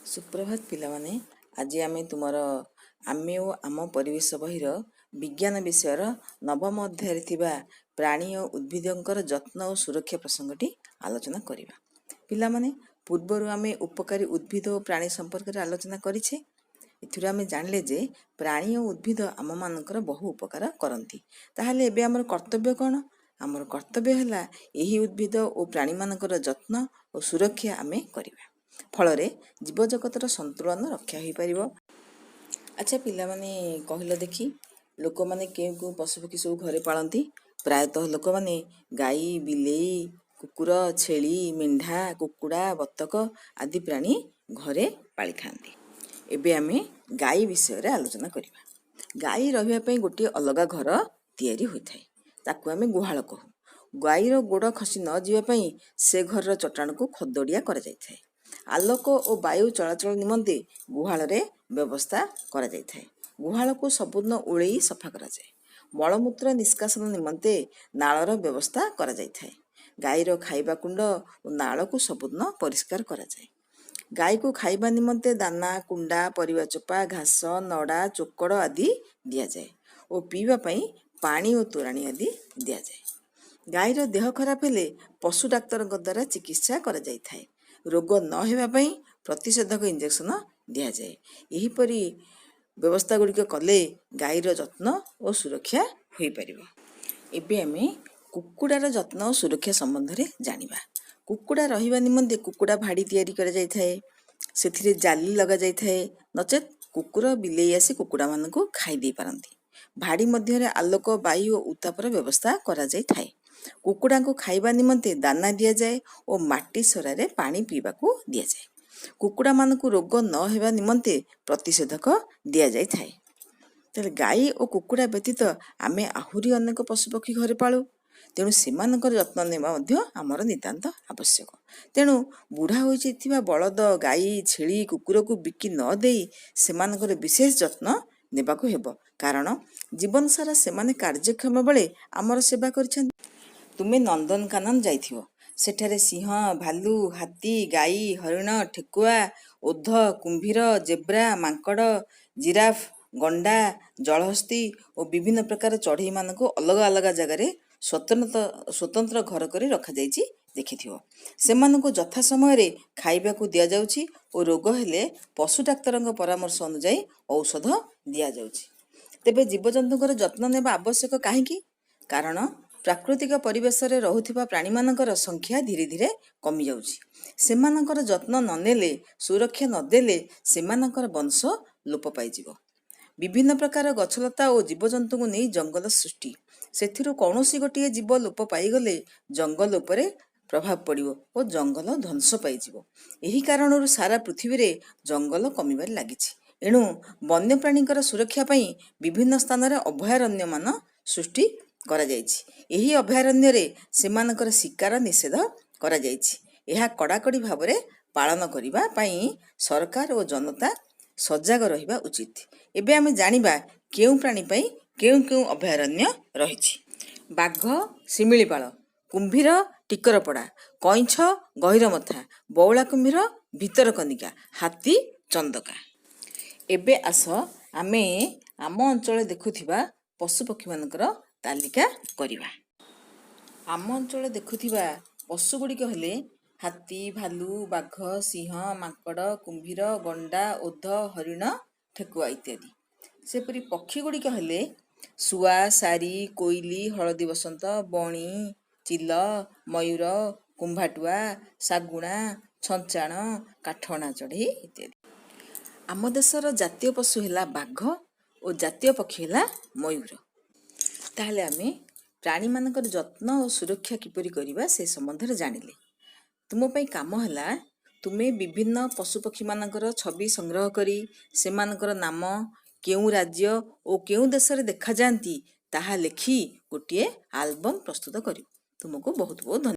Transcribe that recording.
सुप्रभात पिलामाने आज आमे तुमर आमे ओ आम परिवेश बहिर विज्ञान विषयर नवम अध्याय थिबा प्राणी और उद्भिदंकर जत्न और सुरक्षा प्रसंगटी आलोचना करिबा। पिलामाने पूर्वरु आमे उपकारी उद्भिद और प्राणी संपर्क रे आलोचना करिछे। एथिरु आमे जानले जे प्राणी और उद्भिद आम मानकर बहु उपकार करंती। ताहाले एबे हमर कर्तव्य कोन? हमर कर्तव्य हला एही उद्भिद और प्राणी मानकर जत्न और सुरक्षा आमे करिबा। फलरे जीव जगतर संतुलन रक्षा हो पार। अच्छा पिलामाने कहल देखी लोक मैंने क्यों पशुपक्षी सब घरे पालती? प्रायतः लोक मैंने गाई बिलेई कुकुर छेली मेंढा कुकुड़ा बतक आदि प्राणी घरे पाली थांती। एबे आमे गाई विषय रे आलोचना करिबा। गाई रहिबा पई गोटे अलग घर तैयारी होइथाय, ताकू आमे गुहाल कहू। गाईर गोड़ खसी न जीवा पई से घर चट्टाण को खदड़िया करा जायथाय। आलोक और वायु चलाचल निमंते गुहाल रे व्यवस्था करा जायथाय। गुहाल को संपूर्ण उड़ेई सफा करा जाय। मलमूत्र निष्कासन निमंते नाଳर व्यवस्था करा जायथाय। गाईर खाइबा कुंड और नाळ को संपूर्ण परिष्कार करा जाय। गाई को खाइबा निमंते दाना कुंडा परिवा चोपा घास नड़ा चोकड़ आदि दिया जाय और पीवा पई पानी और तोराणी आदि दिया जाय। गाईर देह खराब हेले पशु डाक्तर द्वारा चिकित्सा करा जायथाय। रोग न हेबा पई प्रतिषेधक इंजेक्शन दिया जाए। यही परी व्यवस्था गुड़िक कले गाईर जत्न और सुरक्षा होई परिबो। एबे आमे कुकुडार जत्न और सुरक्षा संबंध रे जानिबा। कुकुडा रहिबा निमंते कुकुडा भाड़ी तैयारी करा जायथाय। सेथिरे जाली लगा जायथाय, नचेत कुकुर बिलेई आसी कुकुडा मानकु खाई दे पारंती। भाड़ी मध्य रे आलोक वायु और उतापर व्यवस्था करा जायथाय। कुकुडा को खाइबा निमंते दाना दिया जाए और माटी सरारे पानी पीवा को दिया जाए। कुकुडा मानकु रोग न हेबा निमंते प्रतिषेधक दिया जाय थाए। तेरे गाई और कुकुडा व्यतीत आमे आहुरी अनेक पशुपक्षी घरे पालू। तेणु सेमानकर जत्न नेबा मध्य आमर नितांत आवश्यक। तेणु बुढ़ा होइथिबा बलद गाई छेली कुकुर को बिकी न देई सेमानकर विशेष जत्न नेबाको हेबो, कारण जीवन सारा सेमाने कार्यक्षम बेले आमर सेवा करिसेंती। तुमे नंदनकानन जाइथिबो, सेठारे सिंह भालू हाथी गाई हरिण ठेकुआ ओध कुंभीर जेब्रा मांकड़ जिराफ गंडा जलहस्ती और विभिन्न प्रकार चढ़ई मानक अलग अलग जगार स्वतंत्र घर कर रखा जाइछि देखिथिबो। सेमानकु यथा समय रे खाइबाकू दिया जाउछि और रोग हेले पशु डाक्तरଙ୍କ परामर्श अनुसार औषध दिया जाउछि। तेबे जीवजंतुଙ୍କର ଯତ୍ନ ନେବା ଆବଶ୍ୟକ କାହିଁକି? कारण प्राकृतिक परिवेश रे रहुथिबा प्राणी मानकर संख्या धीरे धीरे कमी जाउछि। सेमानकर जत्न ननेले सुरक्षा नदेले सेमानकर वंश लोप पाइजिवो। विभिन्न प्रकार गछलता और जीवजंतु को नहीं जंगल सृष्टि, सेथिरु कौनसी गोटिए जीव लोप पाइगले जंगल उपरे प्रभाव पड़िबो और जंगल ध्वंस पाइजिवो। एही कारणरु सारा पृथ्वी रे जंगल कमिबार लागिछि। एणु वन्यप्राणीकर सुरक्षा पई विभिन्न स्थान रे अभयारण्य मान सृष्टि करा जाइछि। एही अभयारण्य रे सेमानकर शिकार निषेध करा जाइछि। एहा कड़ाकड़ी भावरे पालन करिबा पई सरकार और जनता सजग रहिबा उचित। एबे आमे जानिबा केउ प्राणी पई केउ केउ अभयारण्य रहिछि। बाघ शिमिलीपाल, कुंभीर टिकरपड़ा, कइंछ गहिरमथा, बौला कुंभीर भितरकनिका, हाथी चंदका। एबे आस आमे आम अंचल देखुथिबा पशुपक्षी मानकर तालिका करिबा। आम अंचल देखुथिबा पशु गुड़िक हेले हाथी भालू बाघ सिंह मांकड़ कुंभीर गंडा ओध हरिण ठेकुआ इत्यादि। सेपरी पक्षी गुड़िक हेले सुआ सारी कोइली हलदी बसंत बणी चिल मयूर कुंभाटुआ शागुणा छंचाण काठना चढ़ई इत्यादि। आम देशर जातीय पशु है बाघ और जातीय पक्षी है मयूर। ताहले आमे प्राणी मानकर जत्न और सुरक्षा किपरि करिबा से संबंध रे जानिले। तुम पई काम हला तुमे विभिन्न पशुपक्षी मानकर छवि संग्रह करी सेमानकर नाम केउ राज्य और केउ देश रे देखा जांती ताहा लेखी गोटिए आल्बम प्रस्तुत करियो। तुमको बहुत बहुत धन्यवाद।